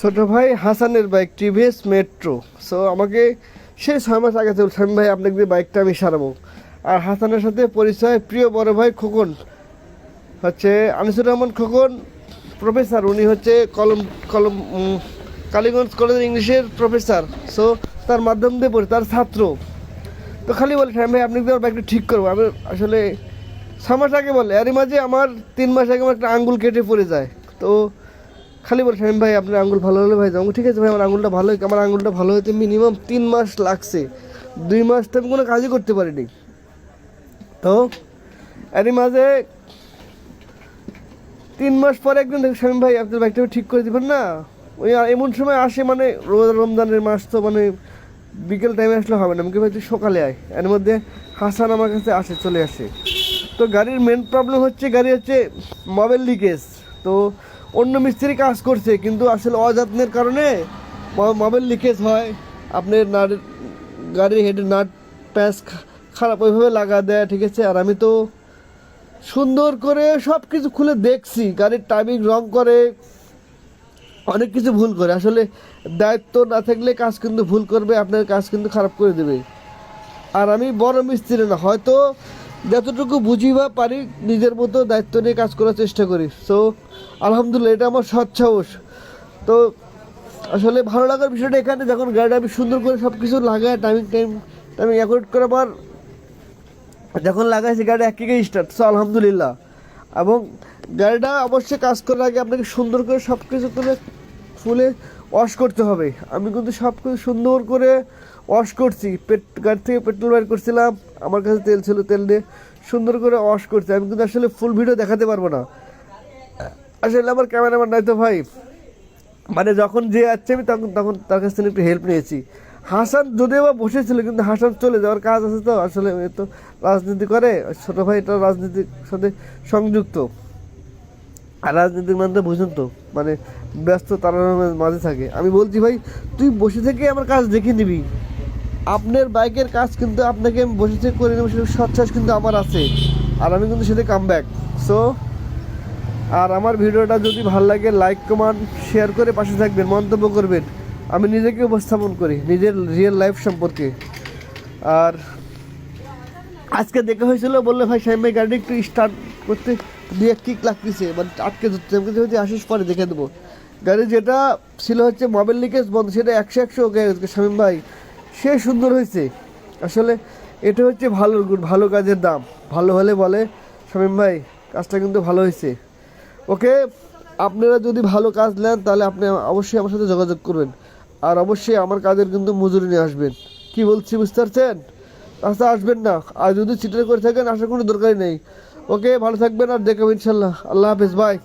ছোট ভাই হাসানের বাইক টিভিএস মেট্রো। সো আমাকে সে 6 মাস আগে তো স্বামী ভাই আপনাকে দিয়ে বাইকটা আমি সারাবো। আর হাসানের সাথে পরিচয় প্রিয় বড় ভাই খোকন, হচ্ছে আনিসুর রহমান খোকন প্রফেসর। উনি হচ্ছে কলম কলম কালীগঞ্জ কলেজের ইংলিশের প্রফেসর। সো তার মাধ্যম দিয়ে পড়ে তার ছাত্র। তো খালি বলে স্বামী ভাই আপনি দিয়ে আমার বাইকটা ঠিক করবো। আমি আসলে 6 মাস আগে বলে, এরই মাঝে আমার 3 মাস আগে আমার একটা আঙ্গুল কেটে পড়ে যায়। তো খালি বলে শামীম ভাই আপনার আঙুল ভালো হলে ভাই যাবো। ঠিক আছে ভাই, আমার আঙুলটা ভালো আমার আঙুলটা ভালো হতে মিনিমাম 3 মাস লাগছে। 2 মাস তো আমি কোনো কাজই করতে পারিনি। তো এরই মাঝে 3 মাস পরে একদিন দেখো শামীম ভাই আপনার বাইকটা ঠিক করে দিবেন না। ওই এমন সময় আসে মানে রমজানের মাস, তো মানে বিকেল টাইমে আসলে হবে না। আমাকে ভাই তুই সকালে আয়। এর মধ্যে হাসান আমার কাছে চলে আসে। তো গাড়ির মেন প্রবলেম হচ্ছে গাড়ি হচ্ছে মোবাইল লিকেজ। তো অন্য মিস্ত্রি কাজ করছে কিন্তু আসলে অযত্নের কারণে মোবাইল লিকেজ হয়। আপনার গাড়ির হেডের নাট প্যাঁচ খারাপ ওইভাবে লাগা দেয়। ঠিক আছে, আর আমি তো সুন্দর করে সব কিছু খুলে দেখছি, গাড়ির টাইমিং রং করে, অনেক কিছু ভুল করে। আসলে দায়িত্ব না থাকলে কাজ কিন্তু ভুল করবে, আপনার কাজ কিন্তু খারাপ করে দেবে। আর আমি বড় মিস্ত্রি না, হয়তো যতটুকু বুঝি বা পারি নিজের মতো দায়িত্ব নিয়ে কাজ করার চেষ্টা করি। সো আলহামদুলিল্লাহ এটা আমার সৎ সাহস। তো আসলে ভালো লাগার বিষয়টা এখানে, যখন গাড়িটা আমি সুন্দর করে সব কিছু লাগাই টাইমিং অ্যাকোর্ড করে আবার যখন লাগাইছি গাড়ি একে স্টার্ট। সো আলহামদুলিল্লাহ। এবং গাড়িটা অবশ্যই কাজ করার আগে আপনাকে সুন্দর করে সব কিছু করে ফুলে ওয়াশ করতে হবে। আমি কিন্তু সব কিছু সুন্দর করে ওয়াশ করছি। গাড়ি থেকে পেট্রোল বের করছিলাম, আমার কাছে তেল ছিল, তেল দিয়ে সুন্দর করে ওয়াশ করছি। আমি কিন্তু আসলে ফুল ভিডিও দেখাতে পারবো না, আসলে আমার ক্যামেরাম্যান নাই তো ভাই। মানে যখন যে যাচ্ছে আমি তখন তখন তার কাছ থেকে একটু হেল্প নিয়েছি। হাসান যদিও বা বসেছিল, কিন্তু হাসান চলে যাওয়ার কাজ আছে। তো আসলে এ তো রাজনীতি করে, ছোটো ভাই এটা রাজনীতির সাথে সংযুক্ত। আর রাজনীতির মানে বুঝুন তো, মানে ব্যস্ত তার মাঝে থাকে। আমি বলছি ভাই তুই বসে থেকে আমার কাজ দেখে নিবি। আপনার বাইকের কাজ কিন্তু আপনাকে আমি বসে থেকে করে নেবো, সেটা সচ্ছ্বাস কিন্তু আমার আছে। আর আমি কিন্তু সেটা কাম ব্যাক। সো আর আমার ভিডিওটা যদি ভালো লাগে লাইক কমেন্ট শেয়ার করে পাশে থাকবেন, মন্তব্য করবেন। আমি নিজেকে উপস্থাপন করি নিজের রিয়েল লাইফ সম্পর্কে। আর আজকে দেখা হয়েছিল, বললে ভাই শামীম ভাই গাড়ি একটু স্টার্ট করতে দিয়ে কিক লাগতেছে, মানে আটকে ধরছে। আমাকে যদি আসিস পরে দেখে দেবো। গাড়ি যেটা ছিল হচ্ছে মোবাইল লিকেজ বন্ধ, সেটা 100 ওকে শামীম ভাই সে সুন্দর হয়েছে। আসলে এটা হচ্ছে ভালো গুণ, ভালো কাজের দাম। ভালো হলে বলে শামীম ভাই কাজটা কিন্তু ভালো হয়েছে। ওকে, আপনারা যদি ভালো কাজ নেন তাহলে আপনি অবশ্যই আমার সাথে যোগাযোগ করবেন। আর অবশ্যই আমার কাজের কিন্তু মজুরি নিয়ে আসবেন। কি বলছি বুঝতে পারছেন? রাস্তা আসবেন না। আর যদি চিটার করে থাকেন আসার কোনো দরকারই নেই। ওকে, ভালো থাকবেন আর দেখাবেন ইনশাল্লাহ। আল্লাহ হাফেজ, বাই।